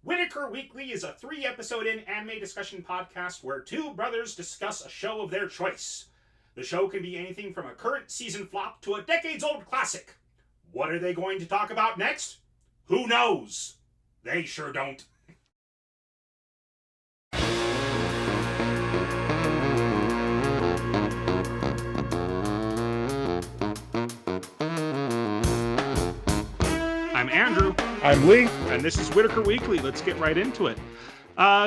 Whittaker Weekly is a 3-episode anime discussion podcast where two brothers discuss a show of their choice. The show can be anything from a current season flop to a decades-old classic. What are they going to talk about next? Who knows? They sure don't. I'm Andrew. I'm Lee. And this is Whittaker Weekly. Let's get right into it.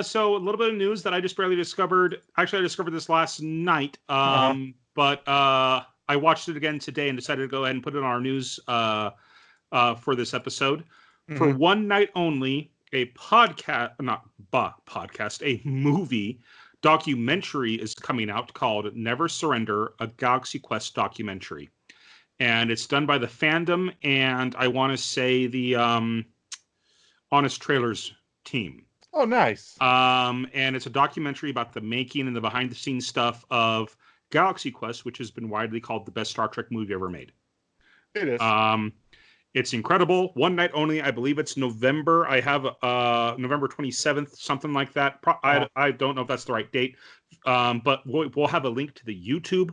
So a little bit of news that I just barely discovered. Actually, I discovered this last night. But I watched it again today and decided to go ahead and put it on our news for this episode. Mm-hmm. For one night only, a movie documentary is coming out called Never Surrender, a Galaxy Quest documentary. And it's done by the fandom and I want to say the Honest Trailers team. Oh, nice. And it's a documentary about the making and the behind-the-scenes stuff of Galaxy Quest, which has been widely called the best Star Trek movie ever made. It is. It's incredible. One night only. I believe it's November. I have November 27th, something like that. I don't know if that's the right date. But we'll have a link to the YouTube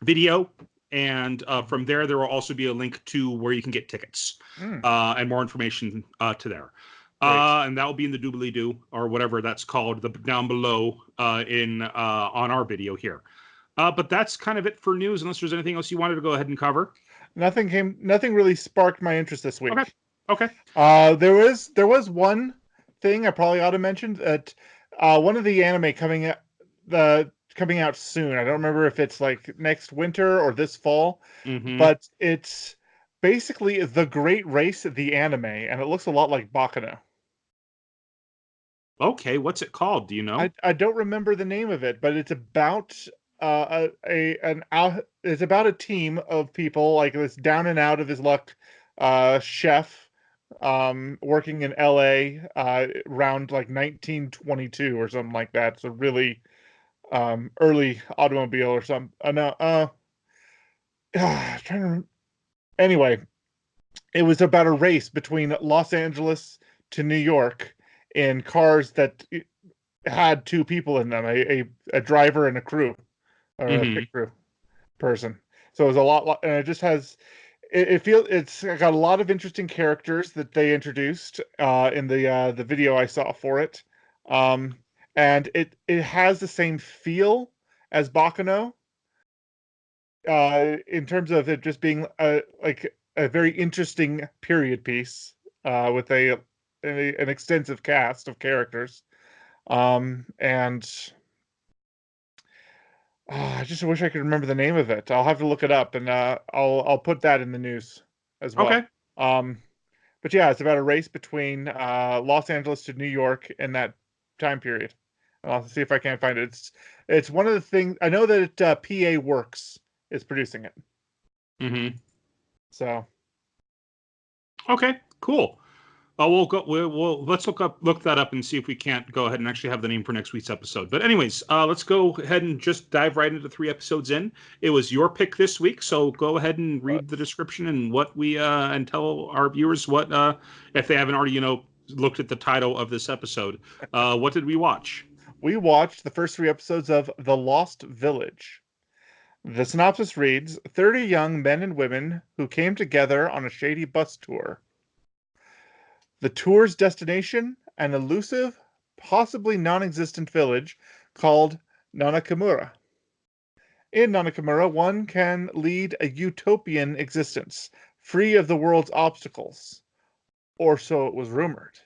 video, and from there will also be a link to where you can get tickets and more information to there. And that will be in the doobly-doo or whatever that's called down below on our video here. But that's kind of it for news, unless there's anything else you wanted to go ahead and cover. Nothing really sparked my interest this week. Okay. There was one thing I probably ought to mention, that one of the anime coming out soon. I don't remember if it's like next winter or this fall, but it's basically The Great Race, the anime, and it looks a lot like Baccano. Okay, what's it called? Do you know? I don't remember the name of it, but it's about it's about a team of people, like this down and out of his luck chef working in LA around like 1922 or something like that. It's a really early automobile or something. Anyway, it was about a race between Los Angeles to New York in cars that had two people in them, a driver and a crew, or a pit crew person. So it was a lot, and it just has. It's got a lot of interesting characters that they introduced in the video I saw for it. And it has the same feel as Baccano, in terms of it just being like a very interesting period piece with an extensive cast of characters, and I just wish I could remember the name of it. I'll have to look it up, and I'll put that in the news as well. Okay. But yeah, it's about a race between Los Angeles to New York in that time period. I'll see if I can find it. It's one of the things I know that PA Works is producing it. So. Okay, cool. Let's look that up and see if we can't go ahead and actually have the name for next week's episode. But anyways, let's go ahead and just dive right into 3 episodes in. It was your pick this week, so go ahead and read the description and what we and tell our viewers what if they haven't already looked at the title of this episode. What did we watch? We watched the first 3 episodes of The Lost Village. The synopsis reads, 30 young men and women who came together on a shady bus tour. The tour's destination, an elusive, possibly non-existent village called Nanakamura. In Nanakamura, one can lead a utopian existence, free of the world's obstacles. Or so it was rumored.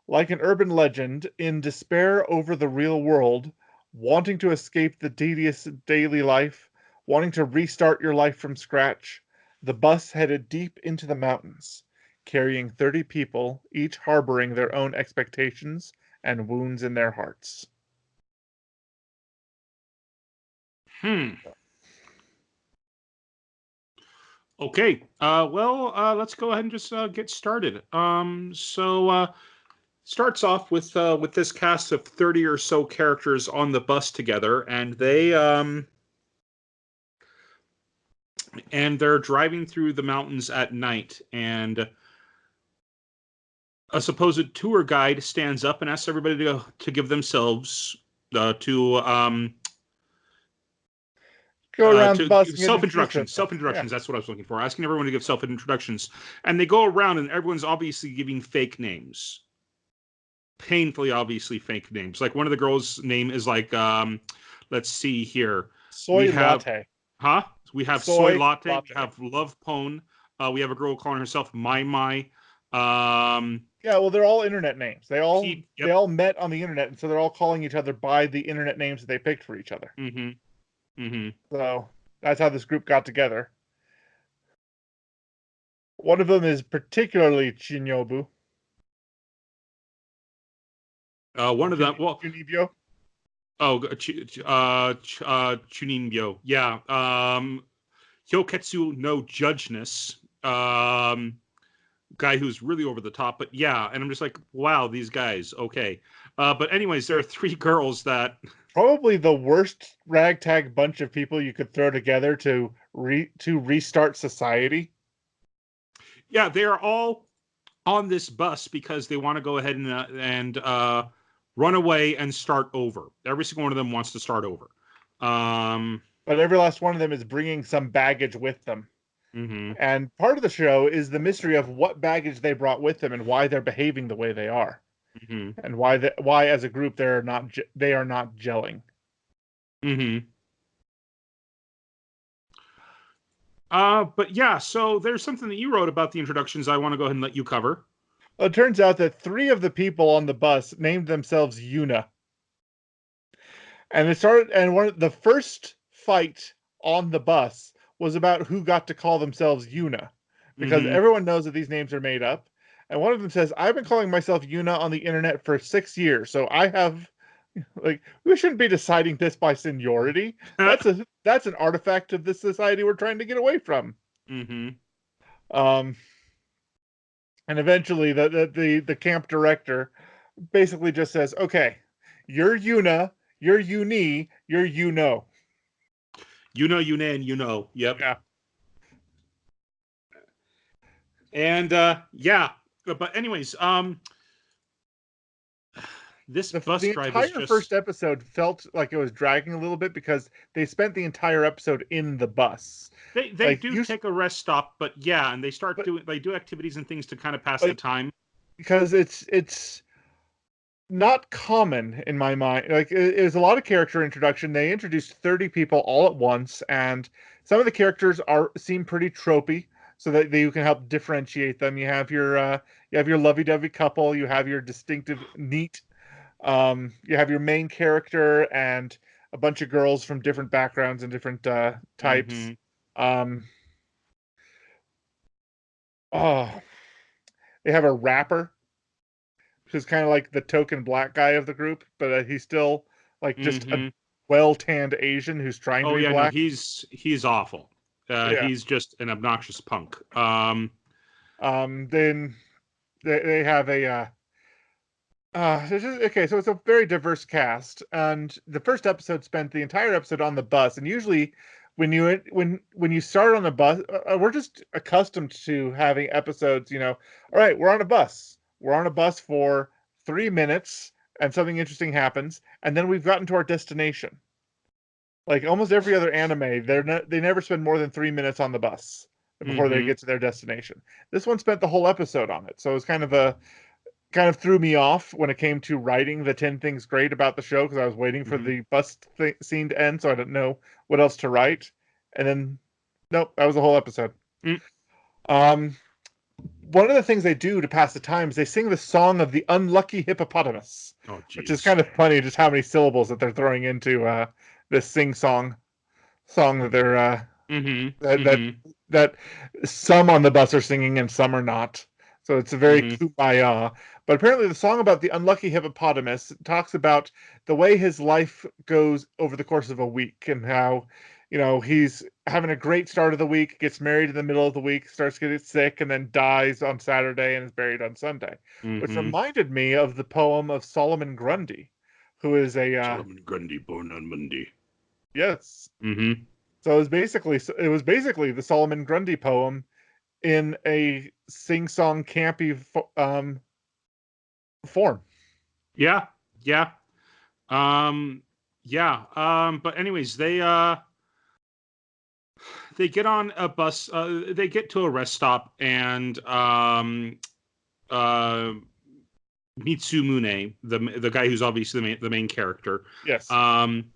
Like an urban legend, in despair over the real world, wanting to escape the tedious daily life, wanting to restart your life from scratch, the bus headed deep into the mountains, carrying 30 people, each harboring their own expectations and wounds in their hearts. Okay. Let's go ahead and just get started. Starts off with this cast of 30 or so characters on the bus together, and they and they're driving through the mountains at night, and a supposed tour guide stands up and asks everybody to give themselves Go around the to bus and introduce self-introductions. themselves. Self-introductions. Yeah. That's what I was looking for. Asking everyone to give self-introductions, and they go around, and everyone's obviously giving fake names, painfully obviously fake names. Like one of the girls' name is like, let's see here. We Soy have, latte. huh? We have soy Soy latte. We latte. have love pone. We have a girl calling herself My My. Um, Yeah, well, they're all internet names. They yep. all met on the internet, and so they're all calling each other by the internet names that they picked for each other. Mm-hmm. Mm-hmm. So that's how this group got together. One of them is particularly Shinobu. One of them. Well, Junibyo. Chuninbyo. Yeah. Hyoketsu no Judgeness. Guy who's really over the top, but yeah, and I'm just like, wow, these guys, okay. But anyways, there are three girls that Probably the worst ragtag bunch of people you could throw together to restart society. yeah, they are all on this bus because they want to go ahead and run away and start over. Every single one of them wants to start over. But every last one of them is bringing some baggage with them. Mm-hmm. And part of the show is the mystery of what baggage they brought with them and why they're behaving the way they are, Mm-hmm. and why as a group they are not gelling. Mm-hmm. But yeah, so there's something that you wrote about the introductions I want to go ahead and let you cover. Well, it turns out that 3 of the people on the bus named themselves Yuna. And the first fight on the bus was about who got to call themselves Yuna, because Mm-hmm. everyone knows that these names are made up. And one of them says, "I've been calling myself Yuna on the internet for 6 years, so I have." Like, we shouldn't be deciding this by seniority. That's an artifact of the society we're trying to get away from. Mm-hmm. Um, and eventually, the camp director basically just says, "Okay, you're Yuna, you're Uni, you're you know." You know, and you know. Yep. Yeah. And yeah. But anyways, this bus The drive is entire just first episode felt like it was dragging a little bit because they spent the entire episode in the bus. they Like do you, take a rest stop, but yeah, and but they do activities and things to kind of pass the like time. because it's not common in my mind. Like it was a lot of character introduction. They introduced 30 people all at once, and some of the characters seem pretty tropey, so that you can help differentiate them. You have your lovey-dovey couple, you have your distinctive neat, you have your main character and a bunch of girls from different backgrounds and different types. Mm-hmm. Um, oh, they have a rapper who's kind of like the token black guy of the group, but he's still like just a Mm-hmm. well-tanned Asian who's trying to Oh be yeah, no, black. he's awful. Yeah. He's just an obnoxious punk. Then they have a okay, so it's a very diverse cast, and the first episode spent the entire episode on the bus. And usually, when you start on the bus, we're just accustomed to having episodes. All right, we're on a bus. We're on a bus for 3 minutes, and something interesting happens, and then we've gotten to our destination. Like almost every other anime, they never spend more than 3 minutes on the bus before they Mm-hmm. get to their destination. This one spent the whole episode on it, so it was kind of threw me off when it came to writing the 10 things great about the show, because I was waiting for Mm-hmm. the bus scene to end, so I didn't know what else to write. And then, nope, that was the whole episode. Mm. Um, One of the things they do to pass the time is they sing the song of the unlucky hippopotamus, Oh which is jeez. kind of funny, just how many syllables that they're throwing into this song that they're Mm-hmm. that that Mm-hmm. that some on the bus are singing and some are not. So it's a very Mm-hmm. kumbaya. But apparently, the song about the unlucky hippopotamus talks about the way his life goes over the course of a week, and how, he's having a great start of the week, gets married in the middle of the week, starts getting sick, and then dies on Saturday and is buried on Sunday. Which Mm-hmm. reminded me of the poem of Solomon Grundy, who is a Solomon Grundy, born on Monday. yes. Mm-hmm. So it was basically the Solomon Grundy poem in a sing-song campy form. Yeah, yeah, yeah. But anyways, they get on a bus. They get to a rest stop, and uh, Mitsumune, the guy who's obviously the main character, Yes. um,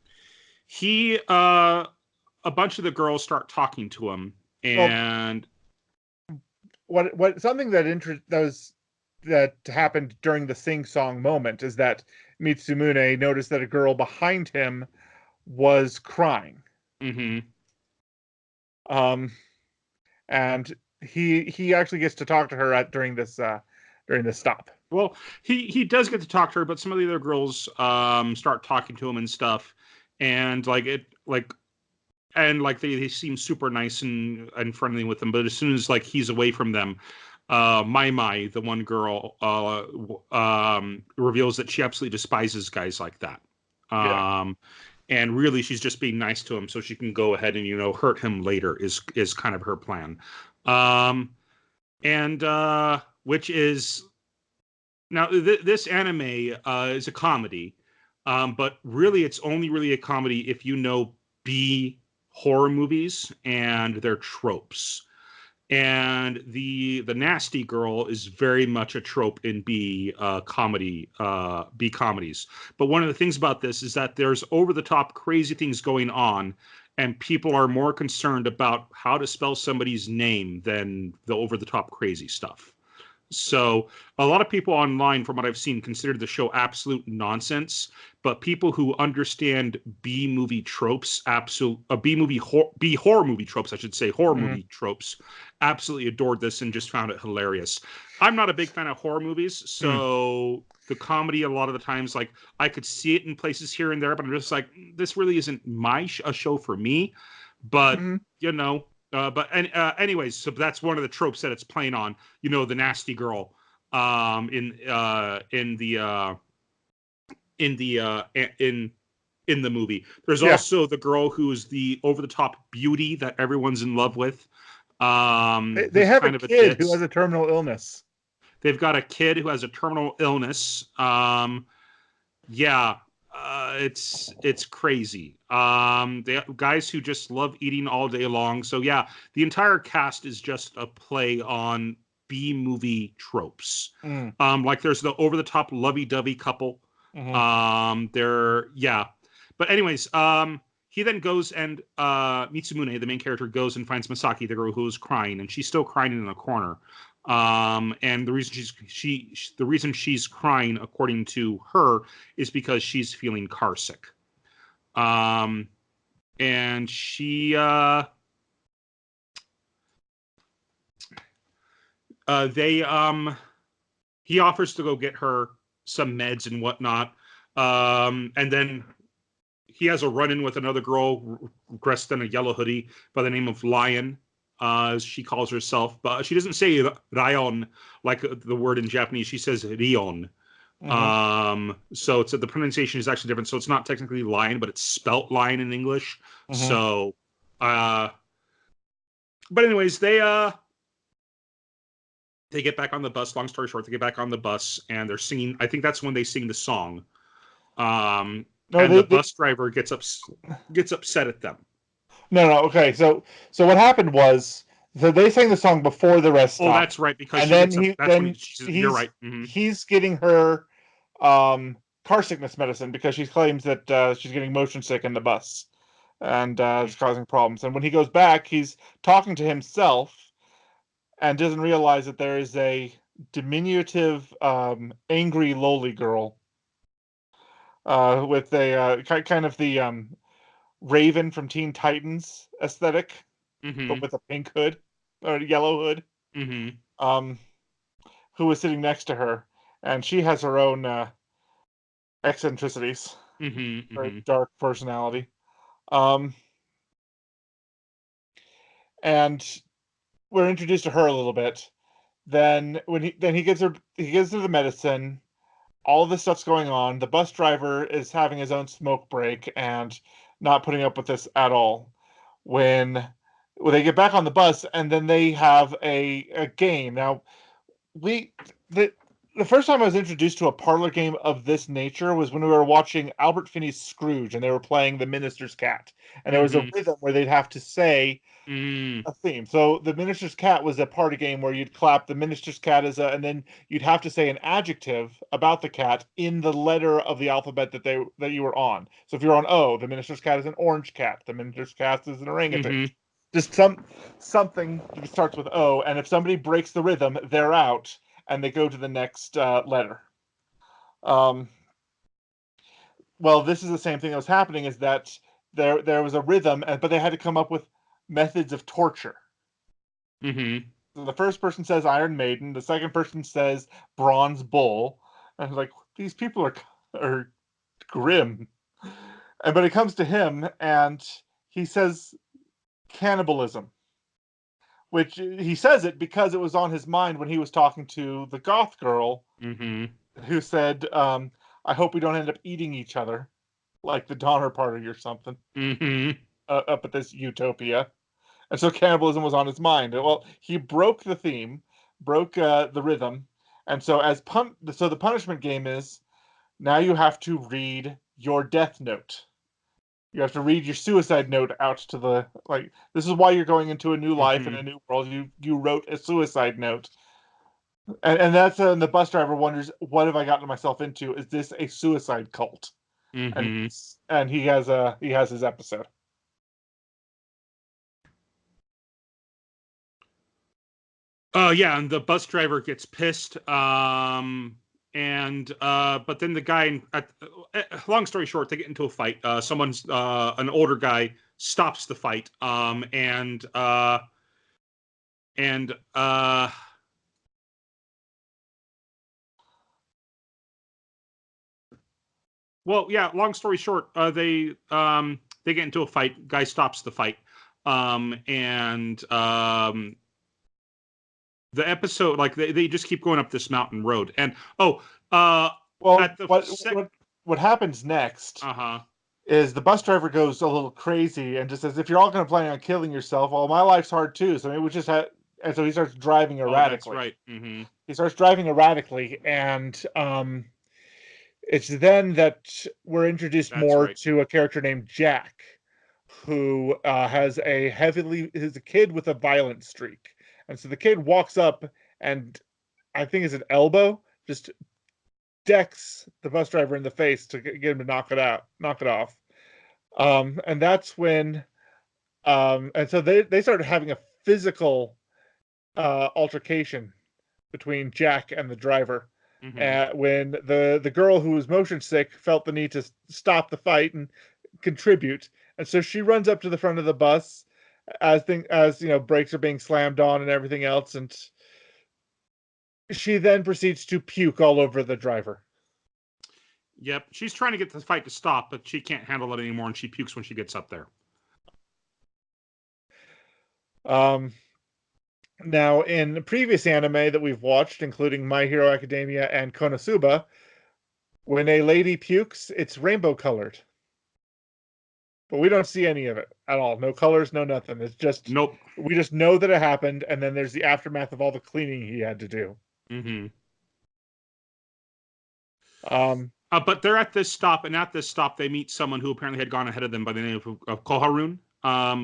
he a bunch of the girls start talking to him, Well, and what something that happened during the sing-song moment is that Mitsumune noticed that a girl behind him was crying. mm-hmm. Um, and he actually gets to talk to her during this stop. Well, he does get to talk to her, but some of the other girls start talking to him and stuff, and they seem super nice and friendly with him. But as soon as like he's away from them, Mai, the one girl, reveals that she absolutely despises guys like that. Yeah. And really, she's just being nice to him so she can go ahead and hurt him later is kind of her plan. And which is now this anime is a comedy, but really it's only really a comedy if you know B horror movies and their tropes. And the nasty girl is very much a trope in B B comedies. But one of the things about this is that there's over the top crazy things going on, and people are more concerned about how to spell somebody's name than the over the top crazy stuff. So a lot of people online, from what I've seen, consider the show absolute nonsense. But people who understand B movie tropes, B horror movie tropes, I should say, horror Mhm. movie tropes, absolutely adored this and just found it hilarious. I'm not a big fan of horror movies, Mm. so the comedy a lot of the times, like I could see it in places here and there, but I'm just like, this really isn't a show for me. But Mhm. anyways, so that's one of the tropes that it's playing on. The nasty girl in the in the in the movie. There's Yeah. also the girl who's the over the top beauty that everyone's in love with, They who's have a kind of a kid who ditz. has a terminal illness. They've got a kid who has a terminal illness. Yeah, it's crazy. The guys who just love eating all day long. So yeah, the entire cast is just a play on B movie tropes. Mm. Like there's the over the top lovey dovey couple. Mhm. Yeah. But anyways, he then goes and Mitsumune, the main character, goes and finds Masaki, the girl who is crying, and she's still crying in a corner. And the reason she's crying, according to her, is because she's feeling carsick. And they he offers to go get her some meds and whatnot. And then he has a run in with another girl dressed in a yellow hoodie by the name of Lion, as she calls herself. But she doesn't say Rayon like the word in Japanese. She says Rion. Mhm. So the pronunciation is actually different. So it's not technically lion, but it's spelt lion in English. Mhm. So, but anyways, they get back on the bus. Long story short, they get back on the bus and they're singing. I think that's when they sing the song. No, And the bus driver gets upset at them. no. Okay, so what happened was, so they sang the song before the rest Oh, stop, that's right. Because and she then gets up. he That's when then she says, "You're he's right." Mm-hmm. he's getting her car sickness medicine because she claims that she's getting motion sick in the bus, and it's causing problems. And when he goes back, he's talking to himself and doesn't realize that there is a diminutive, angry lowly girl with a kind of the Raven from Teen Titans aesthetic, but Mm-hmm. with a pink hood or yellow hood, Mm-hmm. um, who was sitting next to her, and she has her own eccentricities, Mm-hmm. very Mm-hmm. dark personality. Um, and we're introduced to her a little bit. Then he gives her the medicine. All of this stuff's going on. The bus driver is having his own smoke break and not putting up with this at all. when they get back on the bus, and then they have a game. Now, we the the first time I was introduced to a parlor game of this nature was when we were watching Albert Finney's Scrooge, and they were playing the Minister's Cat, and there was a Mm-hmm. rhythm where they'd have to say Mm. a theme. So the Minister's Cat was a party game where you'd clap the Minister's Cat and then you'd have to say an adjective about the cat in the letter of the alphabet that you were on. So if you're on O, the Minister's Cat is an orange cat. The Minister's Cat is an orangutan. Mm-hmm. Just something that starts with O, and if somebody breaks the rhythm, they're out, and they go to the next letter. Um, well, this is the same thing that was happening. Is that there was a rhythm, but they had to come up with methods of torture. Mm-hmm. So the first person says Iron Maiden, the second person says Bronze Bull, and like these people are grim. And but it comes to him, and he says cannibalism, which he says it because it was on his mind when he was talking to the goth girl, Mm-hmm. who said, "I hope we don't end up eating each other, like the Donner Party or something, Mm-hmm. up at this utopia." And so cannibalism was on his mind. Well, he broke the theme, broke the rhythm, and so so the punishment game is now you have to read your death note. You have to read your suicide note out to the like. This is why you're going into a new life and Mm-hmm. a new world. You wrote a suicide note, and that's and the bus driver wonders, what have I gotten myself into? Is this a suicide cult? And Mm-hmm. he has his episode. Yeah, and the bus driver gets pissed. And but then the guy, long story short, they get into a fight. Someone's an older guy stops the fight. And well, yeah. Long story short, they get into a fight. Guy stops the fight. And the episode, like they just keep going up this mountain road, and uh, Well, at the what happens next uh-huh. is the bus driver goes a little crazy and just says, "If you're all going to plan on killing yourself, well, my life's hard too. So maybe we just have." And so he starts driving Oh, that's erratically. right. Mm-hmm. He starts driving erratically, and it's then that we're introduced That's more right. to a character named Jack, who is a kid with a violent streak, and so the kid walks up and I think is an elbow just decks the bus driver in the face to get him to knock it off. And that's when and so they started having a physical altercation between Jack and the driver. Mm-hmm. When the girl who was motion sick felt the need to stop the fight and contribute, and so she runs up to the front of the bus as you know, brakes are being slammed on and everything else, and she then proceeds to puke all over the driver. Yep. She's trying to get the fight to stop, but she can't handle it anymore, and she pukes when she gets up there. Um, Now, in previous anime that we've watched, including My Hero Academia and Konosuba, when a lady pukes, it's rainbow colored. But we don't see any of it at all. No colors, no nothing. It's just, Nope. we just know that it happened, and then there's the aftermath of all the cleaning he had to do. Mm-hmm. Um, But they're at this stop, and at this stop, they meet someone who apparently had gone ahead of them by the name of Koharun,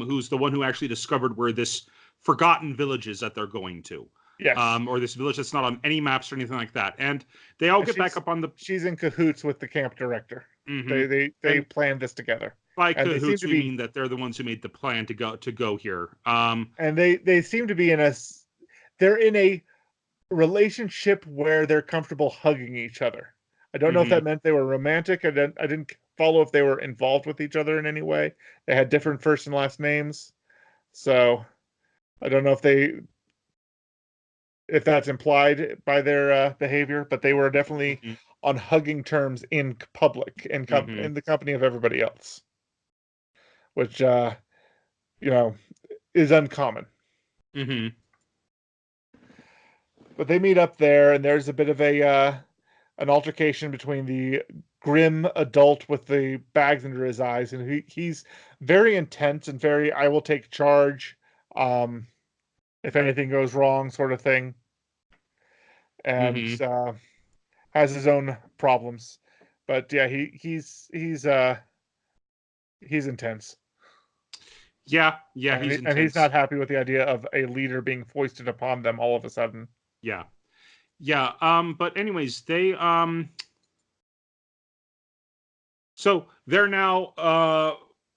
who's the one who actually discovered where this forgotten village is that they're going to. yes. Or this village that's not on any maps or anything like that. And they all get back up on the. She's in cahoots with the camp director. Mm-hmm. They And planned this together. by And they seem cahoots, to we be mean that they're the ones who made the plan to go here. and they seem to be they're in a relationship where they're comfortable hugging each other. I don't know if Mm-hmm. that meant they were romantic. I didn't follow if they were involved with each other in any way. They had different first and last names, so I don't know if that's implied by their behavior, but they were definitely Mm-hmm. on hugging terms in public, Mm-hmm. in the company of everybody else, which you know, is uncommon. Mm-hmm. But they meet up there, and there's a bit of a an altercation between the grim adult with the bags under his eyes, and he's very intense and very I will take charge um, if anything goes wrong, sort of thing, and Mm-hmm. has his own problems. But yeah, he's intense, Yeah, yeah, and he's he's intense. not happy with the idea of a leader being foisted upon them all of a sudden. Yeah. Yeah. But anyways, they so they're now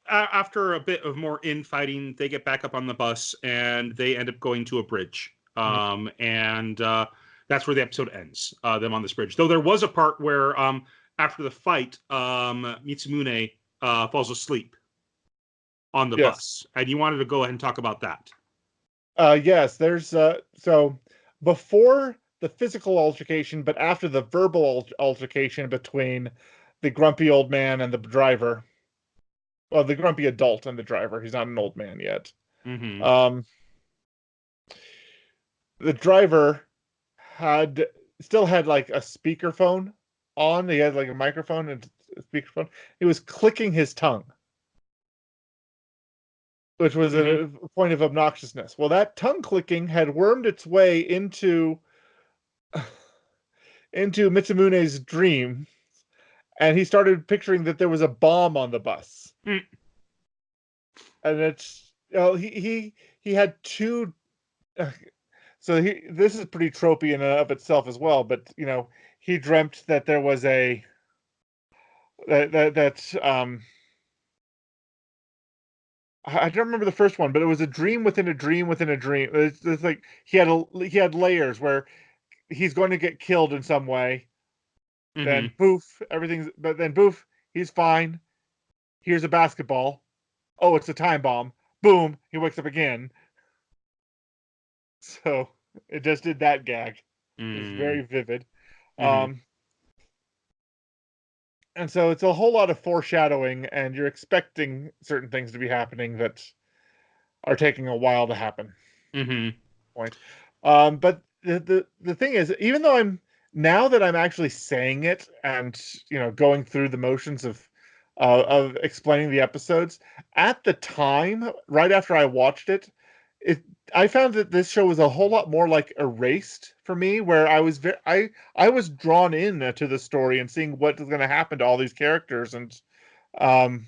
after a bit of more infighting, they get back up on the bus and they end up going to a bridge. Mhm. And that's where the episode ends. Them on this bridge. Though there was a part where after the fight, Mitsumune falls asleep on the Yes. bus, and you wanted to go ahead and talk about that. Yes, there's so before the physical altercation, but after the verbal altercation between the grumpy old man and the driver. Well, the grumpy adult and the driver. He's not an old man yet. Mm-hmm. Um, the driver had still had like a speakerphone on. He had like a microphone and a speakerphone. He was clicking his tongue, which was Mm-hmm. a point of obnoxiousness. Well, that tongue clicking had wormed its way into Mitsumune's dream, and he started picturing that there was a bomb on the bus. Mm. And it's he had two. Uh, so this is pretty tropey in and of itself as well. But he dreamt that there was a that I don't remember the first one, but it was a dream within a dream within a dream. It's like he had layers where he's going to get killed in some way. Mm-hmm. Then boof, everything's. But then boof, he's fine. Here's a basketball. Oh, it's a time bomb. Boom, he wakes up again. So it just did that gag. It was Mm-hmm. very vivid. Mm-hmm. Um, and so it's a whole lot of foreshadowing, and you're expecting certain things to be happening that are taking a while to happen. Mm-hmm. Point. But the thing is, even though now that I'm actually saying it and going through the motions of explaining the episodes, at the time, right after I watched it, it I found that this show was a whole lot more like Erased for me, where I was drawn in to the story and seeing what was going to happen to all these characters, and um,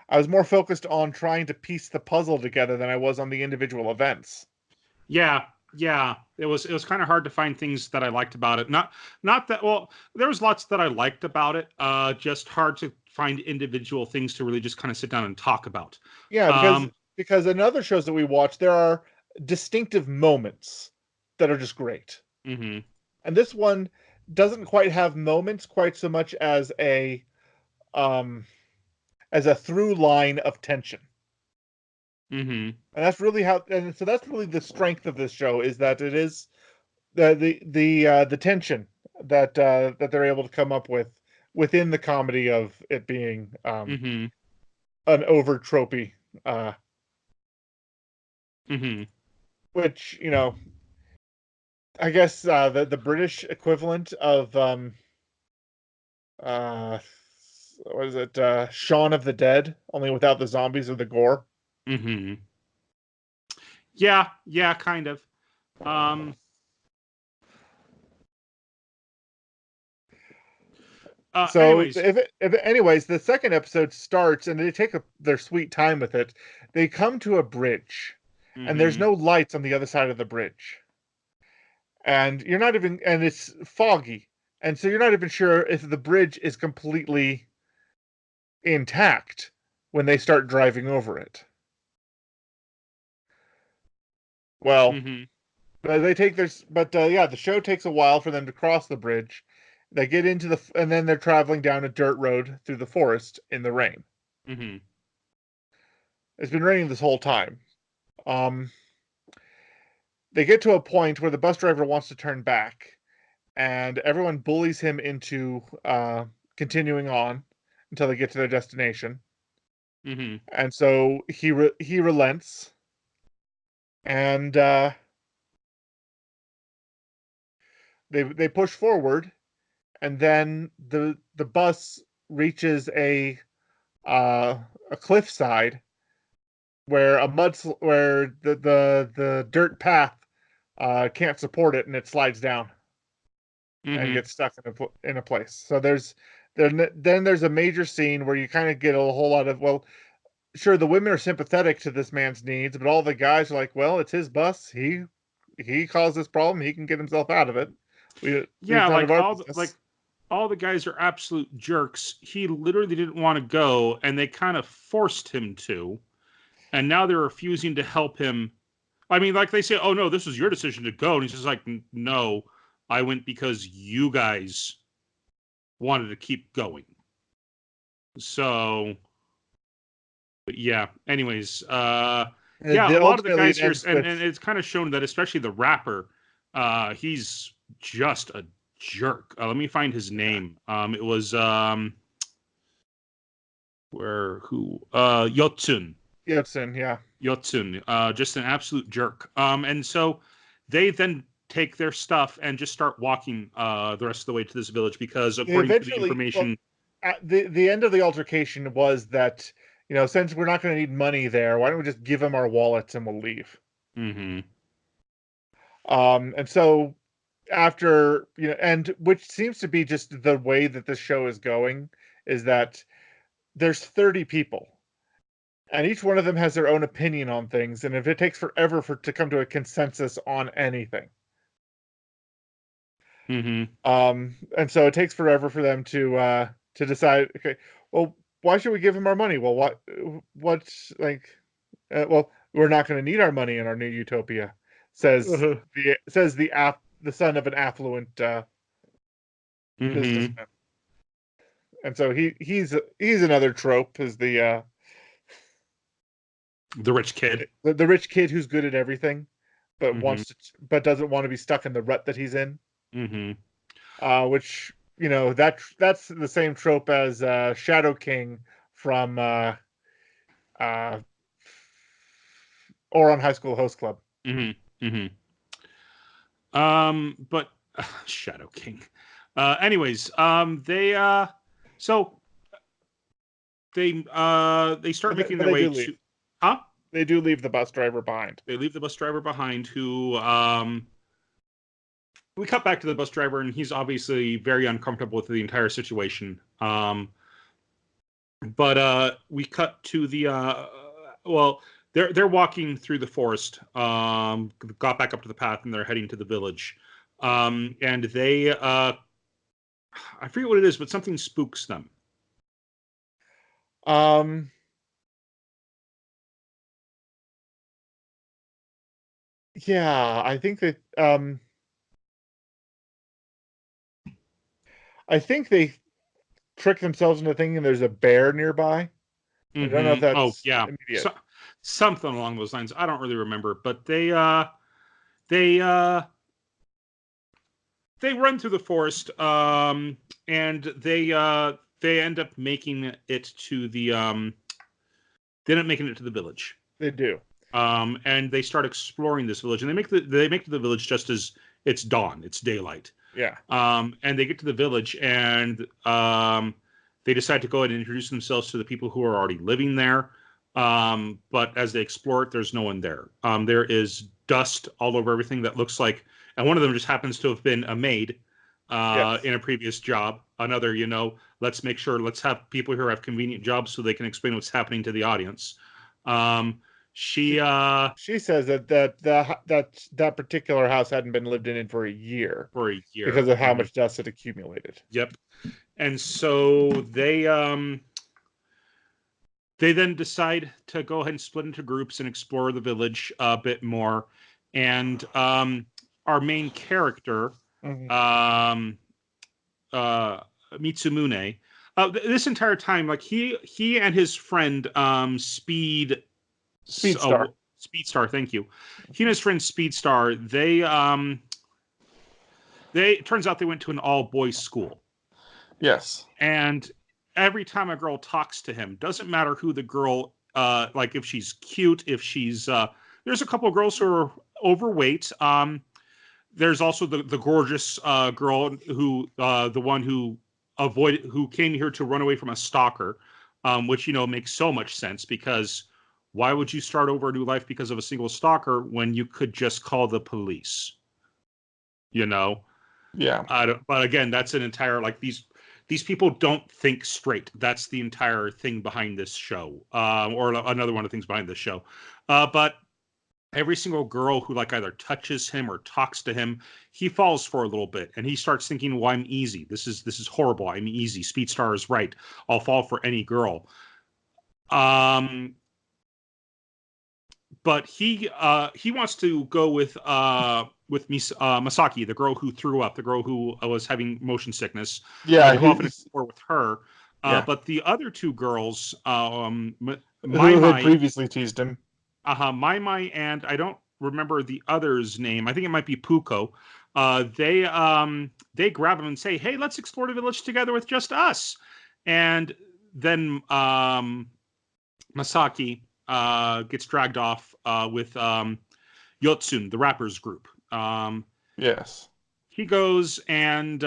I was more focused on trying to piece the puzzle together than I was on the individual events. Yeah, yeah. It was kind of hard to find things that I liked about it. Not that well, there was lots that I liked about it. Just hard to find individual things to really just kind of sit down and talk about. Yeah, Um, because in other shows that we watch, there are distinctive moments that are just great. mm-hmm, And this one doesn't quite have moments quite so much um as a through line of tension. mm-hmm, And that's really the strength of this show, is that it is the tension that they're able to come up with within the comedy of it being mm-hmm, an over tropey, uh mm-hmm. which I guess the British equivalent of uh what is it, Shaun of the Dead, only without the zombies or the gore. Mm-hmm. Yeah, yeah, kind of. Um, So anyways. anyways, the second episode starts and they take their sweet time with it. They come to a bridge, and there's Mm-hmm, no lights on the other side of the bridge, and it's foggy, and so you're not even sure if the bridge is completely intact when they start driving over it. Well, mm-hmm, but they take their but yeah, the show takes a while for them to cross the bridge. They get into and then they're traveling down a dirt road through the forest in the rain. mm-hmm, It's been raining this whole time. Um, they get to a point where the bus driver wants to turn back, and everyone bullies him into continuing on until they get to their destination. mm-hmm, And so he relents, and they push forward, and then the bus reaches a cliffside where where the dirt path can't support it, and it slides down and Mm-hmm. gets stuck in a place. So then there's a major scene where you kind of get a whole lot of, well, sure, the women are sympathetic to this man's needs, but all the guys are like, well, it's his bus. He caused this problem. He can get himself out of it. It's Yeah, none of like our business. all the guys are absolute jerks. He literally didn't want to go, and they kind of forced him to. And now they're refusing to help him. I mean, like they say, "Oh no, this was your decision to go," and he's just like, "No, I went because you guys wanted to keep going." So, but yeah. Anyways, yeah, a lot of the Ultimately, guys it here, ends and with, it's kind of shown that, especially the rapper, he's just a jerk. Let me find his name. It was where who Yotsun. Yotsun, yeah. Yotsun, just an absolute jerk. And so they then take their stuff and just start walking the rest of the way to this village because, They according to the eventually, well, information, the end of the altercation was that, since we're not going to need money there, why don't we just give him our wallets and we'll leave? mm-hmm, And so after, and which seems to be just the way that the show is going, is that there's 30 people, and each one of them has their own opinion on things, and if it takes forever to come to a consensus on anything. mm-hmm, And so it takes forever for them to decide, okay, well, why should we give him our money? Well, what's like, well, we're not going to need our money in our new utopia, says uh-huh. the son of an affluent Mm-hmm. businessman. And so he's another trope, is The rich kid. the rich kid who's good at everything, but Mm-hmm, doesn't want to be stuck in the rut that he's in. mm-hmm, Which, that's the same trope as Shadow King from uh, or on High School Host Club. mm-hmm, mm-hmm. But Shadow King. Anyways, so they start making But their they way do to, leave. huh? They do leave the bus driver behind. They leave the bus driver behind, who we cut back to the bus driver, and he's obviously very uncomfortable with the entire situation. But we cut to the well, they're walking through the forest, got back up to the path, and they're heading to the village. And they I forget what it is, but something spooks them. Um, yeah, I think they trick themselves into thinking there's a bear nearby. I don't know if Mm-hmm. Oh that's yeah, immediate. something along those lines. I don't really remember, but they they run through the forest, and they end up making it to the they end up making it to the village. They do. And they start exploring this village, and they make to the village just as it's dawn, it's daylight. Yeah. And they get to the village, and they decide to go ahead and introduce themselves to the people who are already living there. But as they explore it, there's no one there. There is dust all over everything that looks like, and one of them just happens to have been a maid Yes. in a previous job. Another, let's have people here have convenient jobs so they can explain what's happening to the audience. She She says that particular house hadn't been lived in for a year for a year. because of how Mhm. much dust had accumulated. Yep. And so they then decide to go ahead and split into groups and explore the village a bit more. And our main character, Mhm. um, Mitsumune, this entire time, like he and his friend Speedstar. Speedstar, thank you. He and his friend Speedstar, they it turns out they went to an all boys school. Yes. And every time a girl talks to him, doesn't matter who the girl, like if she's cute, if she's, there's a couple of girls who are overweight. There's also the gorgeous girl who the one who came here to run away from a stalker, which makes so much sense because why would you start over a new life because of a single stalker when you could just call the police? Yeah. But again, that's an entire these people don't think straight. That's the entire thing behind this show, or another one of the things behind this show. But every single girl who either touches him or talks to him, he falls for a little bit, and he starts thinking, "Well, I'm easy. This is horrible. I'm easy. Speedstar is right. I'll fall for any girl." But he wants to go with Masaki, the girl who threw up, the girl who was having motion sickness. Yeah, To go off and explore with her. Yeah. But the other two girls, who had previously teased him. Mai, and I don't remember the other's name. I think it might be Puko. They grab him and say, "Hey, let's explore the village together with just us." And then Masaki gets dragged off with Yotsun, the rappers group. Yes. He goes and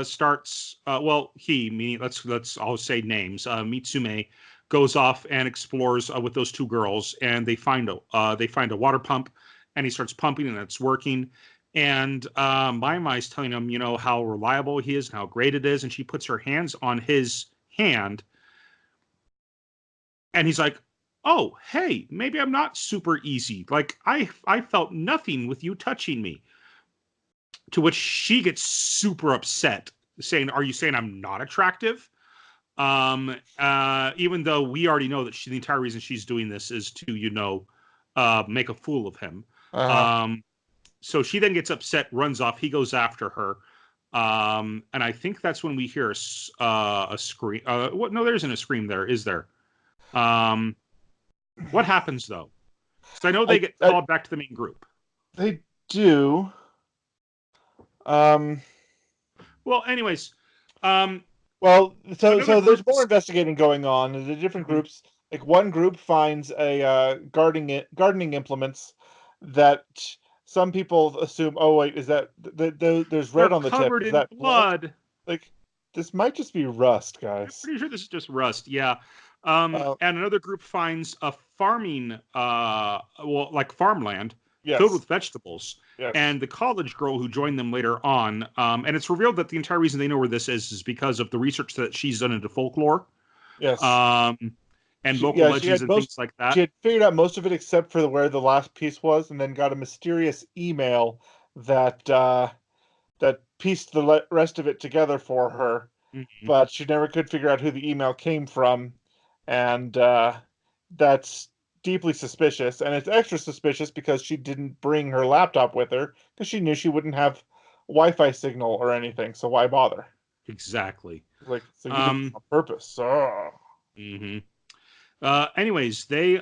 starts. Meaning let's all say names. Mitsume goes off and explores with those two girls, and they find a water pump, and he starts pumping, and it's working. And Mai's telling him, how reliable he is and how great it is, and she puts her hands on his hand, and he's like, "Oh, hey, maybe I'm not super easy. I felt nothing with you touching me." To which she gets super upset, saying, "Are you saying I'm not attractive?" Even though we already know that the entire reason she's doing this is to, make a fool of him. So she then gets upset, runs off. He goes after her. And I think that's when we hear a scream. No, there isn't a scream there, is there? What happens, though? So I know they get called back to the main group. They do. Well, anyways. So there's more investigating going on. The different groups, one group finds a gardening implements that some people assume. Oh wait, is that there's red on the tip? Covered in blood. This might just be rust, guys. I'm pretty sure this is just rust. Yeah. And another group finds a farming, farmland filled with vegetables. Yes. And the college girl who joined them later on, and it's revealed that the entire reason they know where this is because of the research that she's done into folklore. Yes. And local legends and things like that. She had figured out most of it except for where the last piece was, and then got a mysterious email that pieced the rest of it together for her. Mm-hmm. But she never could figure out who the email came from, and that's deeply suspicious. And it's extra suspicious because she didn't bring her laptop with her because she knew she wouldn't have Wi-Fi signal or anything. So why bother? Exactly. So you did it on purpose. Oh. Mm-hmm. Anyways, they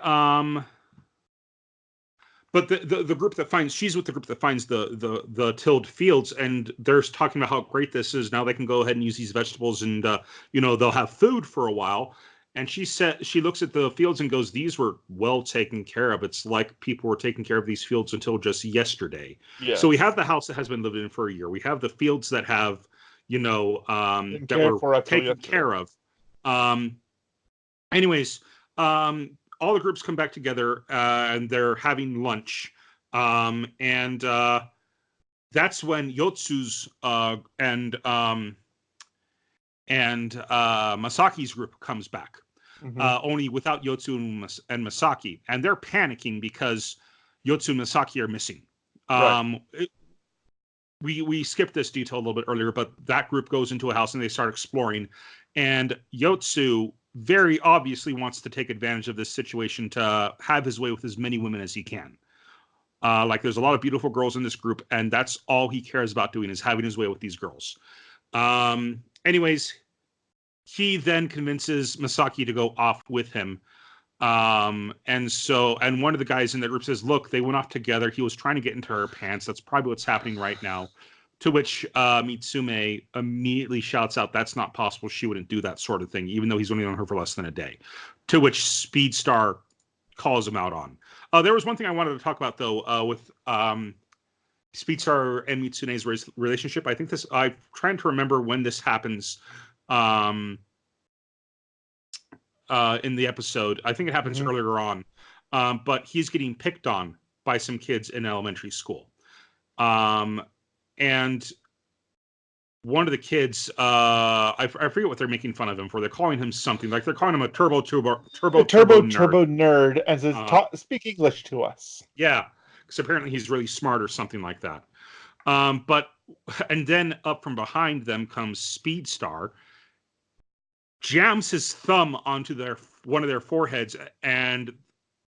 but the group that finds she's with the group that finds the tilled fields, and they're talking about how great this is. Now they can go ahead and use these vegetables, and they'll have food for a while. And she looks at the fields and goes, "These were well taken care of. It's like people were taking care of these fields until just yesterday." Yeah. So we have the house that has been lived in for a year. We have the fields that have, that were taken care of. Anyways, all the groups come back together and they're having lunch. And that's when Yotsu's and Masaki's group comes back, only without Yotsu and Masaki. And they're panicking because Yotsu and Masaki are missing. Right. We skipped this detail a little bit earlier, but that group goes into a house and they start exploring. And Yotsu very obviously wants to take advantage of this situation to have his way with as many women as he can. There's a lot of beautiful girls in this group, and that's all he cares about doing is having his way with these girls. Anyways, he then convinces Masaki to go off with him. And one of the guys in that group says, "Look, they went off together. He was trying to get into her pants. That's probably what's happening right now." To which Mitsume immediately shouts out, "That's not possible. She wouldn't do that sort of thing, even though he's only known her for less than a day." To which Speedstar calls him out on. There was one thing I wanted to talk about, though, with Speedstar and Mitsune's relationship. I think this. I'm trying to remember when this happens. Um, in the episode, I think it happens earlier on. But he's getting picked on by some kids in elementary school. And one of the kids, I forget what they're making fun of him for. They're calling him something like they're calling him a turbo nerd, and says, "Speak English to us." Yeah, because apparently he's really smart or something like that. And then up from behind them comes Speedstar, jams his thumb onto one of their foreheads, and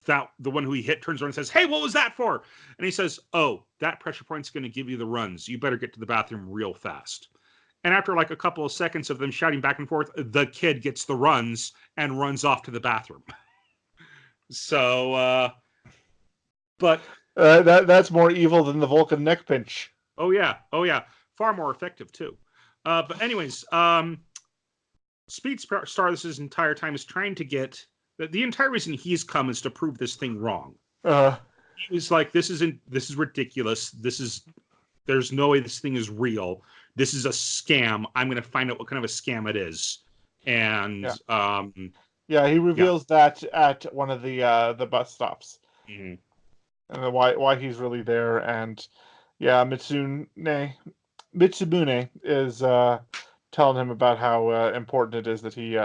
the one who he hit turns around and says, "Hey, what was that for?" And he says, "Oh, that pressure point's going to give you the runs. You better get to the bathroom real fast." And after like a couple of seconds of them shouting back and forth, the kid gets the runs and runs off to the bathroom. So, but that's more evil than the Vulcan neck pinch. Oh yeah, far more effective too. But anyways, Speedstar this entire time is trying to get the entire reason he's come is to prove this thing wrong. He was like, this is ridiculous. There's no way this thing is real. This is a scam. I'm going to find out what kind of a scam it is. And he reveals that at one of the bus stops, and why he's really there. And Mitsumune is telling him about how important it is that he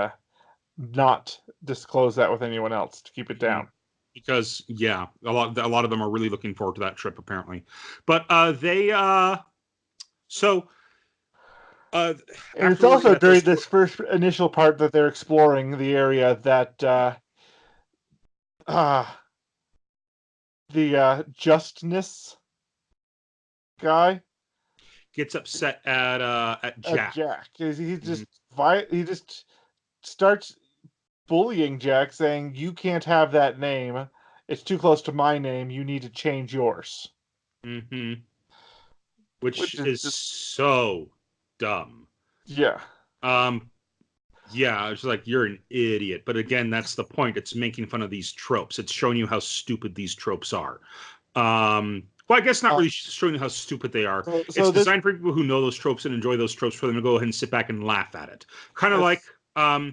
not disclose that with anyone else to keep it down. Because a lot of them are really looking forward to that trip apparently. But and it's also during this first initial part that they're exploring the area that the Justness guy gets upset at Jack. He just starts bullying Jack, saying, "You can't have that name. It's too close to my name. You need to change yours." Which is so dumb. Yeah. It's like, you're an idiot. But again, that's the point. It's making fun of these tropes. It's showing you how stupid these tropes are. Well, I guess not really showing you how stupid they are. It's designed for people who know those tropes and enjoy those tropes for them to go ahead and sit back and laugh at it. Kind of like, I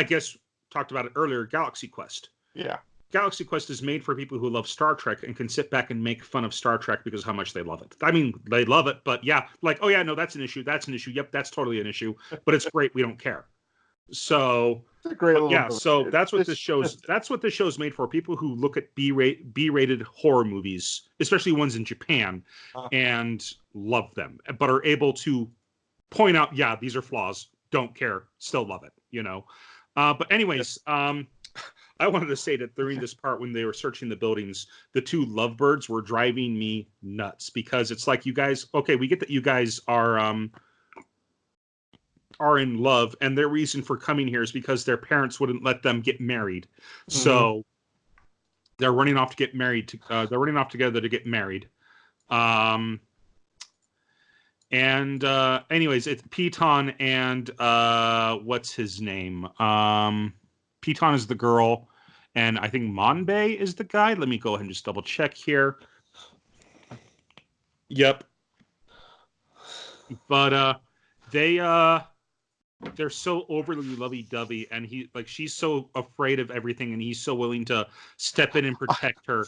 guess, talked about it earlier, Galaxy Quest. Yeah. Galaxy Quest is made for people who love Star Trek and can sit back and make fun of Star Trek because of how much they love it. I mean, they love it, but oh yeah, no, that's an issue. That's an issue. Yep, that's totally an issue. But it's great. We don't care. So it's a great so that's what this show's. That's what this show's made for. People who look at B-rated horror movies, especially ones in Japan, and love them, but are able to point out, these are flaws. Don't care. Still love it. But anyways, I wanted to say that during this part when they were searching the buildings, the two lovebirds were driving me nuts because it's like, you guys, okay, we get that you guys are in love, and their reason for coming here is because their parents wouldn't let them get married. So they're running off to get married. They're running off together to get married. Anyways, it's Piton and what's his name? Piton is the girl, and I think Monbei is the guy. Let me go ahead and just double check here. Yep. But they're so overly lovey-dovey, and she's so afraid of everything, and he's so willing to step in and protect her.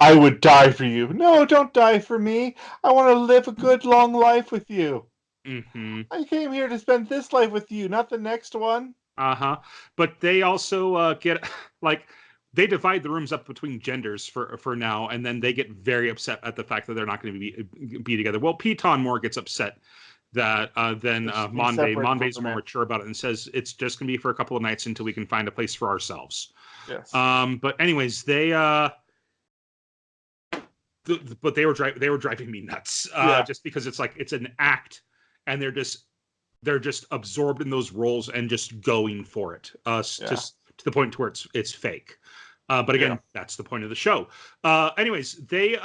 I would die for you. No, don't die for me. I want to live a good long life with you. I came here to spend this life with you, not the next one. But they also get they divide the rooms up between genders for now, and then they get very upset at the fact that they're not going to be together. Well, Piton more gets upset that then Monbei. Monbei's more mature about it and says it's just going to be for a couple of nights until we can find a place for ourselves. Yes. But anyways, they but they were driving me nuts just because it's like it's an act, and they're just absorbed in those roles and just going for it. Just to the point to where it's fake. But again, that's the point of the show. Anyways, they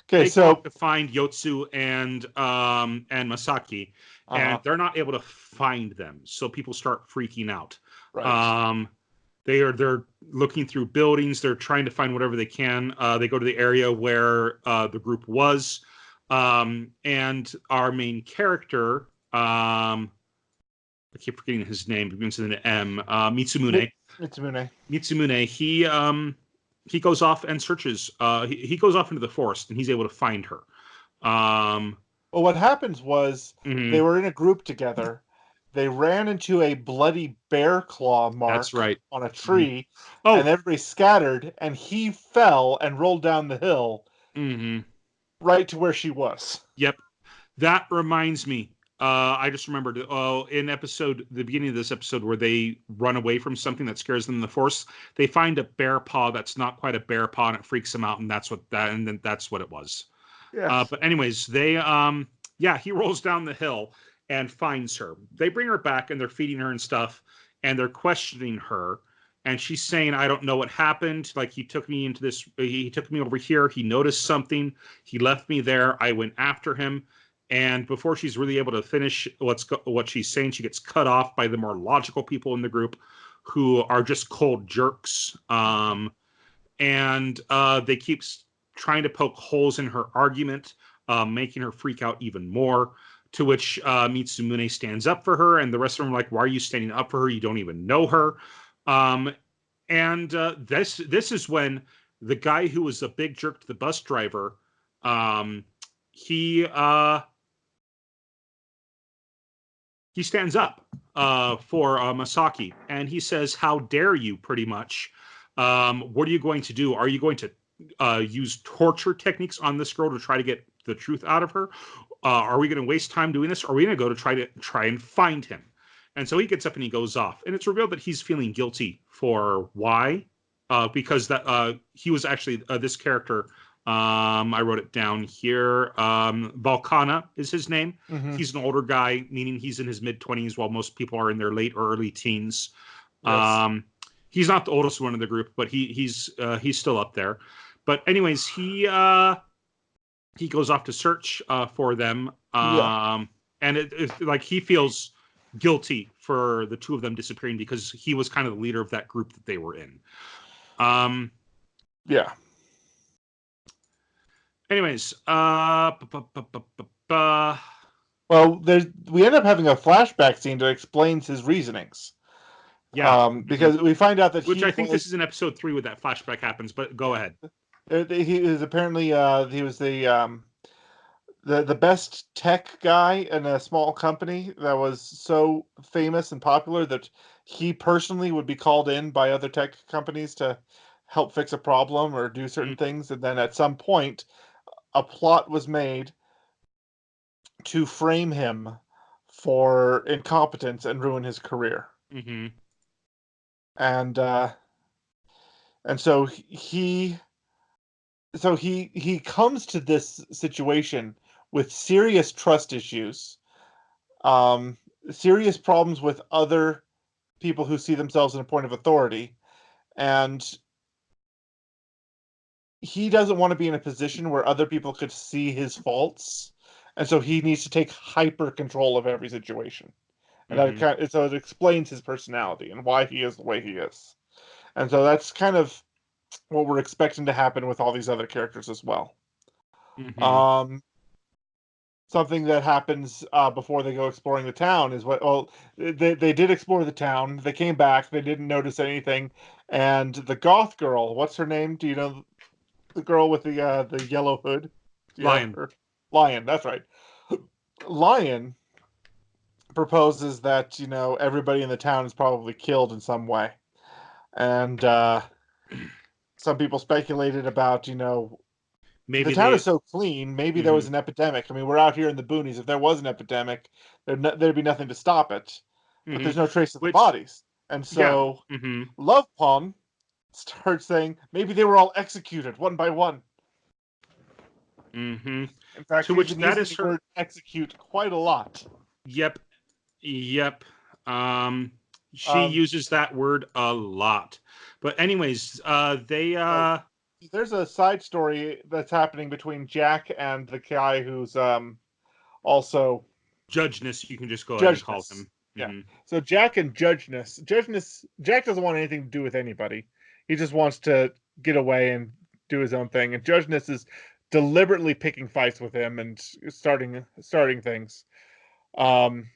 they go to find Yotsu and Masaki, and they're not able to find them. So people start freaking out. Right. they're looking through buildings. They're trying to find whatever they can. They go to the area where the group was, and our main character, I keep forgetting his name. It begins with an M. Mitsumune. He goes off and searches. He goes off into the forest, and he's able to find her. Well, what happens was they Mhm. were in a group together. They ran into a bloody bear claw mark That's right. on a Mhm. tree, Oh, and everybody scattered, and he fell and rolled down the hill mhm. right to where she was. Yep. That reminds me. I just remembered. Oh, in the beginning of this episode, where they run away from something that scares them in the forest, they find a bear paw that's not quite a bear paw, and it freaks them out, and then that's what it was. Yes. But anyways, yeah, he rolls down the hill and finds her. They bring her back, and they're feeding her and stuff, and they're questioning her. And she's saying, "I don't know what happened. Like he took me into this. He took me over here. He noticed something. He left me there. I went after him." And before she's really able to finish what she's saying, she gets cut off by the more logical people in the group, who are just cold jerks. And they keep trying to poke holes in her argument, making her freak out even more. To which Mitsumune stands up for her, and the rest of them are like, "Why are you standing up for her? You don't even know her." Um, and this is when the guy who was a big jerk to the bus driver, um, he he stands up for Masaki, and he says, "How dare you?" Pretty much. What are you going to do? Are you going to use torture techniques on this girl to try to get the truth out of her? Are we going to waste time doing this? Or are we going to go to try and find him? And so he gets up and he goes off, and it's revealed that he's feeling guilty for why, because that he was actually this character. I wrote it down here. Volcana is his name. Mm-hmm. He's an older guy, meaning he's in his mid-20s, while most people are in their late or early teens. Yes. He's not the oldest one in the group, but he's still up there. But anyways, he goes off to search for them, and it's like he feels guilty for the two of them disappearing because he was kind of the leader of that group that they were in. Yeah. Anyways, Well, we end up having a flashback scene that explains his reasonings. yeah, because we find out that which I think was, this is in episode 3 where that flashback happens. But go ahead. he was apparently he was the best tech guy in a small company that was so famous and popular that he personally would be called in by other tech companies to help fix a problem or do certain things. And then at some point, a plot was made to frame him for incompetence and ruin his career. Mm-hmm. And so he comes to this situation with serious trust issues, um, serious problems with other people who see themselves in a point of authority, and he doesn't want to be in a position where other people could see his faults, and so he needs to take hyper control of every situation. And so it explains his personality and why he is the way he is. And so that's kind of what we're expecting to happen with all these other characters as well. Mm-hmm. Something that happens before they go exploring the town is they did explore the town. They came back. They didn't notice anything. And the goth girl, what's her name? Do you know the girl with the yellow hood? Do you have Lion. her? Lion, that's right. Lion proposes that, everybody in the town is probably killed in some way. And some people speculated about, the Maybe town they. is so clean, maybe there was an epidemic. I mean, we're out here in the boonies. If there was an epidemic, there'd be nothing to stop it. But there's no trace of the Which, bodies. And yeah. so Love Pong starts saying maybe they were all executed one by one. In fact, To she's which been that using is the her. word execute quite a lot. Yep. Yep. She Um, uses that word a lot. But anyways, they so there's a side story that's happening between Jack and the guy who's also Judgeness, you can just go ahead and call Judgeness. him. Yeah. Mm-hmm. So Jack and Judgeness, Jack doesn't want anything to do with anybody. He just wants to get away and do his own thing. And Judgeness is deliberately picking fights with him and starting things. Um,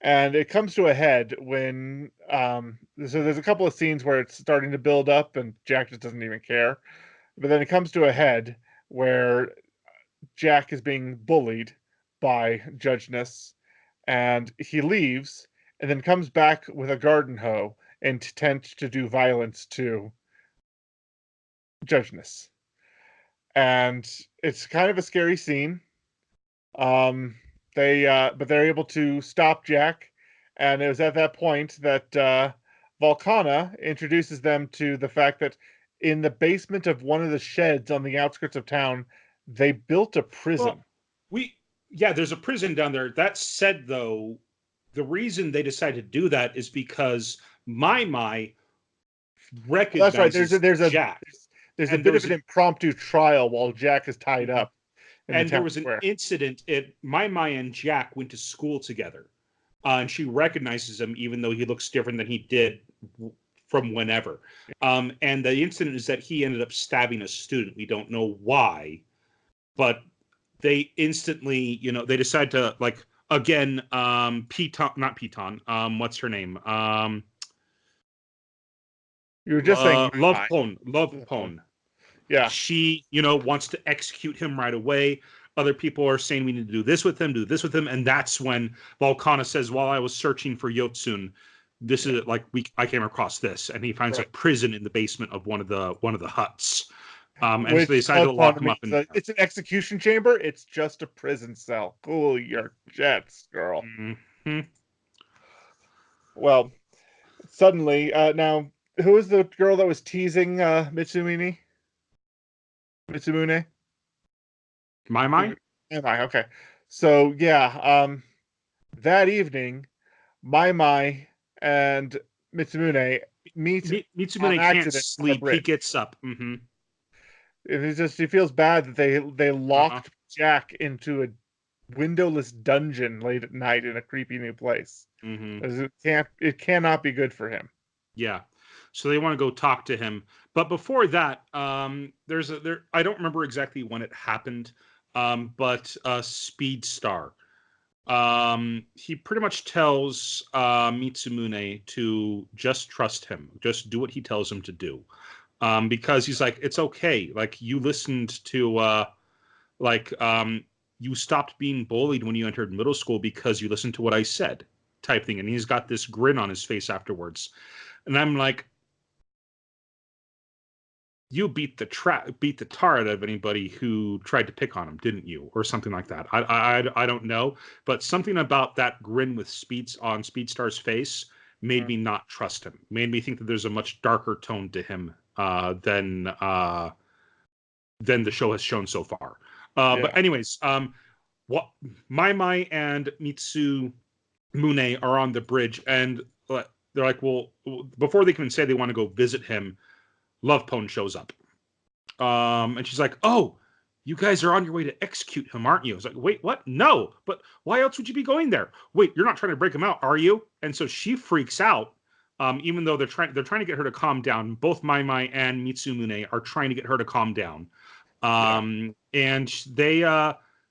and it comes to a head when so there's a couple of scenes where it's starting to build up and Jack just doesn't even care. But then it comes to a head where Jack is being bullied by Judgeness and he leaves and then comes back with a garden hoe intent to do violence to Judgeness. And it's kind of a scary scene. But they're able to stop Jack, and it was at that point that Volcana introduces them to the fact that in the basement of one of the sheds on the outskirts of town, they built a prison. Well, yeah, there's a prison down there. That said, though, the reason they decided to do that is because My Well, that's right. recognizes Jack, There's a and there bit of was an impromptu trial while Jack is tied up in the and there town was an square. incident. My and Jack went to school together, and she recognizes him even though he looks different than he did from whenever. And the incident is that he ended up stabbing a student. We don't know why, but they instantly, they decide to like again, Piton, not Piton. What's her name? You were just saying Love my Pone. Love mind. Pone. Yeah. She, wants to execute him right away. Other people are saying we need to do this with him, and that's when Volcana says, "While I was searching for Yotsun, this is like I came across this," and he finds a Right. prison in the basement of one of the huts. And so they Which decide to lock him up in there. it's an execution chamber. It's just a prison cell. Cool your jets, girl. Mm-hmm. Well, suddenly, now who was the girl that was teasing Mitsumune? Mitsumune? My. Am I okay? So yeah, that evening, Mai and Mitsumune meet on Mitsumune can't accident on a sleep. He bridge. gets up. Mm-hmm. He feels bad that they Uh-huh. locked Jack into a windowless dungeon late at night in a creepy new place. Mm-hmm. It cannot be good for him. Yeah. So they want to go talk to him. But before that, I don't remember exactly when it happened, but Speed Star. He pretty much tells Mitsumune to just trust him, just do what he tells him to do. Because he's like, it's okay. Like you listened to you stopped being bullied when you entered middle school because you listened to what I said, type thing. And he's got this grin on his face afterwards. And I'm like, you beat the tar out of anybody who tried to pick on him, didn't you, or something like that? I don't know, but something about that grin with Speedstar's face made me not trust him. Made me think that there's a much darker tone to him than the show has shown so far. But anyways, what Mai and Mitsu Mune are on the bridge, and they're like, well, before they can say they want to go visit him, Love Pone shows up. And she's like, oh, you guys are on your way to execute him, aren't you? I was like, wait, what? No, but why else would you be going there? Wait, you're not trying to break him out, are you? And so she freaks out. Even though they're trying to get her to calm down. Both Mai and Mitsumune are trying to get her to calm down. And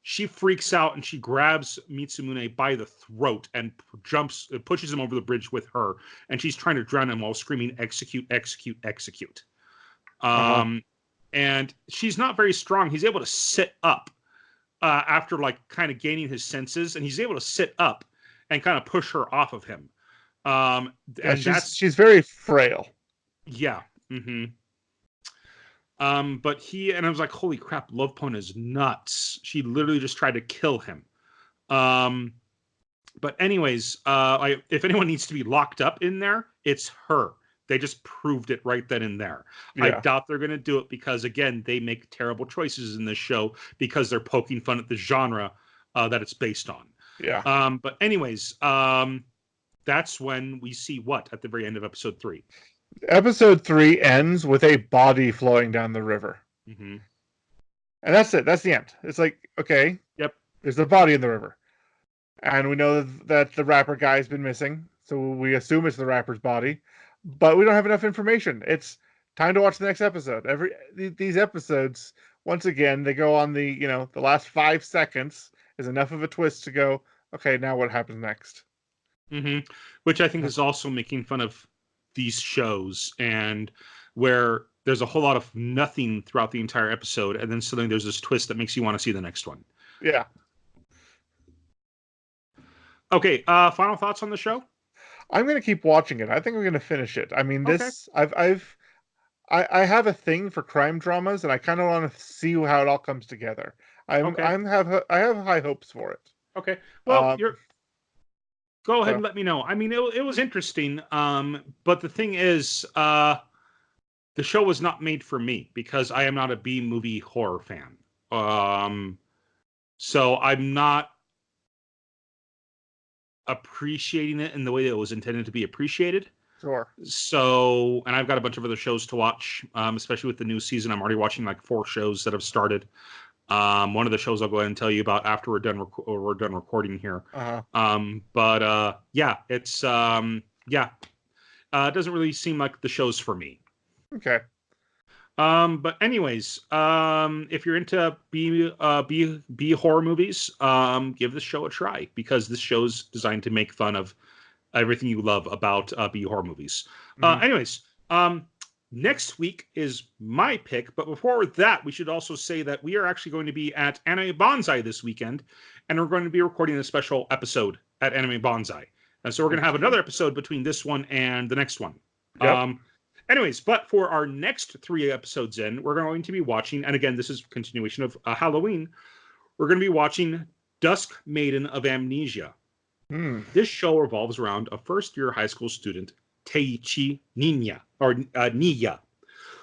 she freaks out and she grabs Mitsumune by the throat and pushes him over the bridge with her. And she's trying to drown him while screaming, execute, execute, execute. And she's not very strong. He's able to sit up after like kind of gaining his senses, and he's able to sit up and kind of push her off of him. And she's very frail. Yeah. Mm-hmm. But I was like, holy crap, Love Pone is nuts. She literally just tried to kill him. But anyways, if anyone needs to be locked up in there, it's her. They just proved it right then and there. Yeah. I doubt they're going to do it because, again, they make terrible choices in this show because they're poking fun at the genre that it's based on. Yeah. But anyways, that's when we see what at the very end of episode 3. Episode 3 ends with a body flowing down the river. Mm-hmm. And that's it. That's the end. It's like, okay. Yep. There's a body in the river. And we know that the rapper guy has been missing so we assume it's the rapper's body, but we don't have enough information. It's time to watch the next episode. These episodes, once again, they go on the last 5 seconds is enough of a twist to go, okay, now what happens next? Which I think is also making fun of these shows, and where there's a whole lot of nothing throughout the entire episode, and then suddenly there's this twist that makes you want to see the next one. Yeah. Okay, final thoughts on the show? I'm going to keep watching it. I think I'm going to finish it. I mean, Okay. I have a thing for crime dramas, and I kind of want to see how it all comes together. I have high hopes for it. Okay. Well, Um, go ahead so and let me know. I mean, it was interesting. But the thing is, the show was not made for me because I am not a B movie horror fan. So I'm not appreciating it in the way that it was intended to be appreciated. Sure. So, and I've got a bunch of other shows to watch, especially with the new season. I'm already watching like 4 shows that have started. One of the shows I'll go ahead and tell you about after we're done recording here. Yeah, it's it doesn't really seem like the show's for me. Okay. But anyways, if you're into B horror movies, give this show a try because this show's designed to make fun of everything you love about B horror movies. Anyways, next week is my pick, but before that, we should also say that we are actually going to be at Anime Bonsai this weekend, and we're going to be recording a special episode at Anime Bonsai. And so we're going to have another episode between this one and the next one. Yep. Anyways, but for our next 3 episodes in, we're going to be watching, and again, this is a continuation of Halloween, we're going to be watching Dusk Maiden of Amnesia. This show revolves around a first-year high school student, Teichi Niya,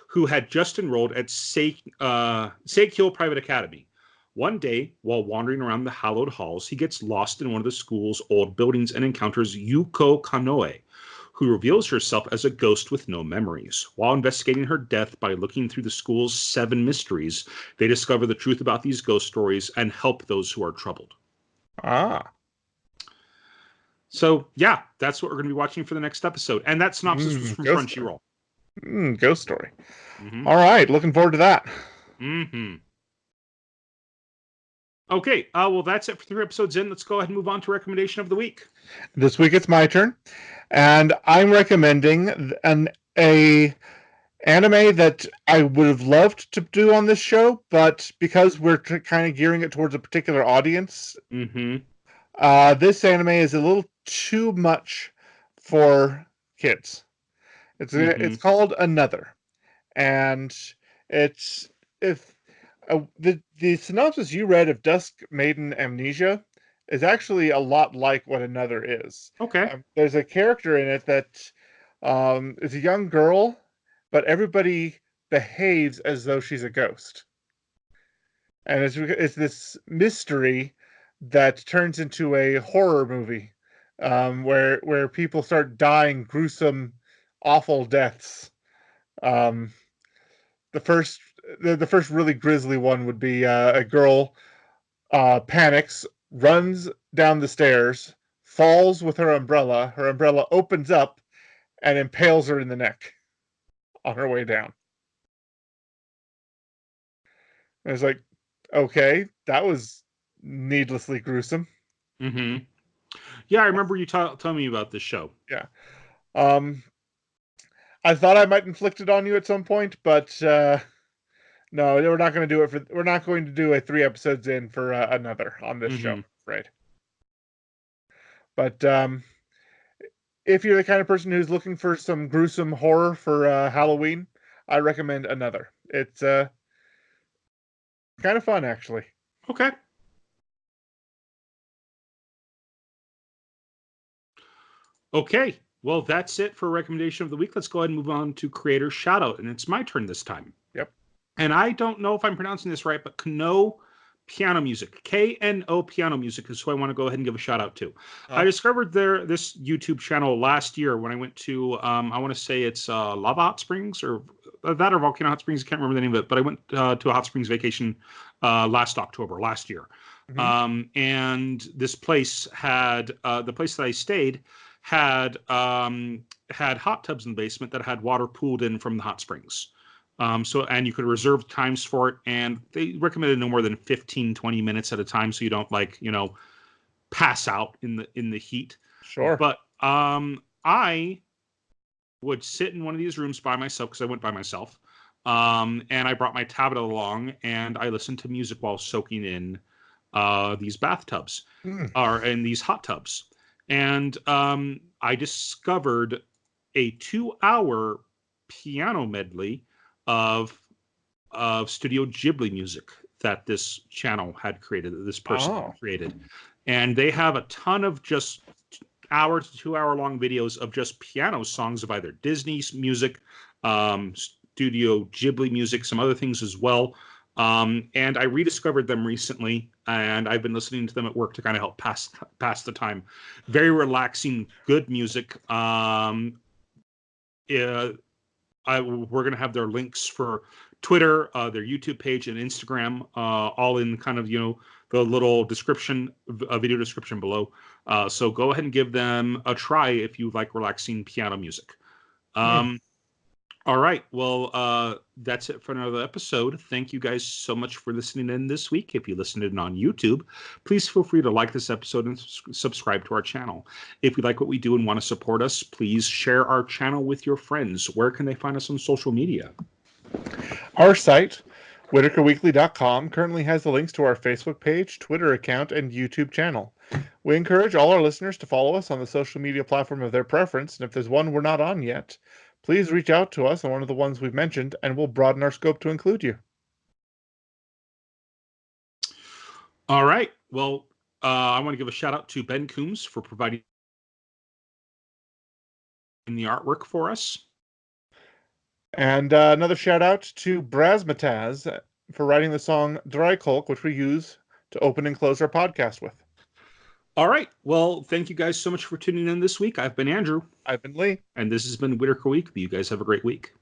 who had just enrolled at Seikyo Private Academy. One day, while wandering around the hallowed halls, he gets lost in one of the school's old buildings and encounters Yuko Kanoe, who reveals herself as a ghost with no memories. While investigating her death by looking through the school's 7 mysteries, they discover the truth about these ghost stories and help those who are troubled. So, yeah, that's what we're going to be watching for the next episode. And that synopsis was from Crunchyroll. Ghost Story. All right, looking forward to that. Okay, well, that's it for 3 episodes in. Let's go ahead and move on to recommendation of the week. This week it's my turn, and I'm recommending a anime that I would have loved to do on this show, but because we're kind of gearing it towards a particular audience, this anime is a little too much for kids. It's called Another, and it's the synopsis you read of Dusk Maiden Amnesia is actually a lot like what Another is. Okay. There's a character in it that is a young girl, but everybody behaves as though she's a ghost. And it's this mystery that turns into a horror movie where people start dying gruesome, awful deaths. The first really grisly one would be a girl panics, runs down the stairs, falls with her umbrella. Her umbrella opens up and impales her in the neck on her way down. And it's like, okay, that was needlessly gruesome. Yeah, I remember you telling me about this show. Yeah. I thought I might inflict it on you at some point, but no, we're not going to do it we're not going to do a 3 episodes in for Another on this show, I'm afraid. But if you're the kind of person who's looking for some gruesome horror for Halloween, I recommend Another. It's kind of fun, actually. Okay. Okay. Well, that's it for recommendation of the week. Let's go ahead and move on to creator shout out, and it's my turn this time. Yep. And I don't know if I'm pronouncing this right, but Kno Piano Music, Kno Piano Music is who I want to go ahead and give a shout out to. I discovered this YouTube channel last year when I went to I want to say it's Lava Hot Springs or Volcano Hot Springs. I can't remember the name of it, but I went to a hot springs vacation last year. And this place had the place that I stayed had hot tubs in the basement that had water pooled in from the hot springs. And you could reserve times for it, and they recommended no more than 15, 20 minutes at a time, so you don't pass out in the heat. Sure. But I would sit in one of these rooms by myself because I went by myself. And I brought my tablet along, and I listened to music while soaking in these bathtubs or in these hot tubs. And I discovered a 2-hour piano medley of Studio Ghibli music that this channel had created, that this person had created. And they have a ton of just hour to 2 hour long videos of just piano songs of either Disney's music, Studio Ghibli music, some other things as well. And I rediscovered them recently, and I've been listening to them at work to kind of help pass the time. Very relaxing, good music. We're going to have their links for Twitter, their YouTube page, and Instagram, all in kind of, the little description, video description below. So go ahead and give them a try if you like relaxing piano music. All right. Well, that's it for another episode. Thank you guys so much for listening in this week. If you listened in on YouTube, please feel free to like this episode and subscribe to our channel. If you like what we do and want to support us, please share our channel with your friends. Where can they find us on social media? Our site, WhittakerWeekly.com, currently has the links to our Facebook page, Twitter account, and YouTube channel. We encourage all our listeners to follow us on the social media platform of their preference, and if there's one we're not on yet, please reach out to us on one of the ones we've mentioned, and we'll broaden our scope to include you. All right. Well, I want to give a shout out to Ben Coombs for providing the artwork for us. And another shout out to Brazmataz for writing the song Dry Colk, which we use to open and close our podcast with. All right. Well, thank you guys so much for tuning in this week. I've been Andrew. I've been Lee. And this has been Whittaker Week. You guys have a great week.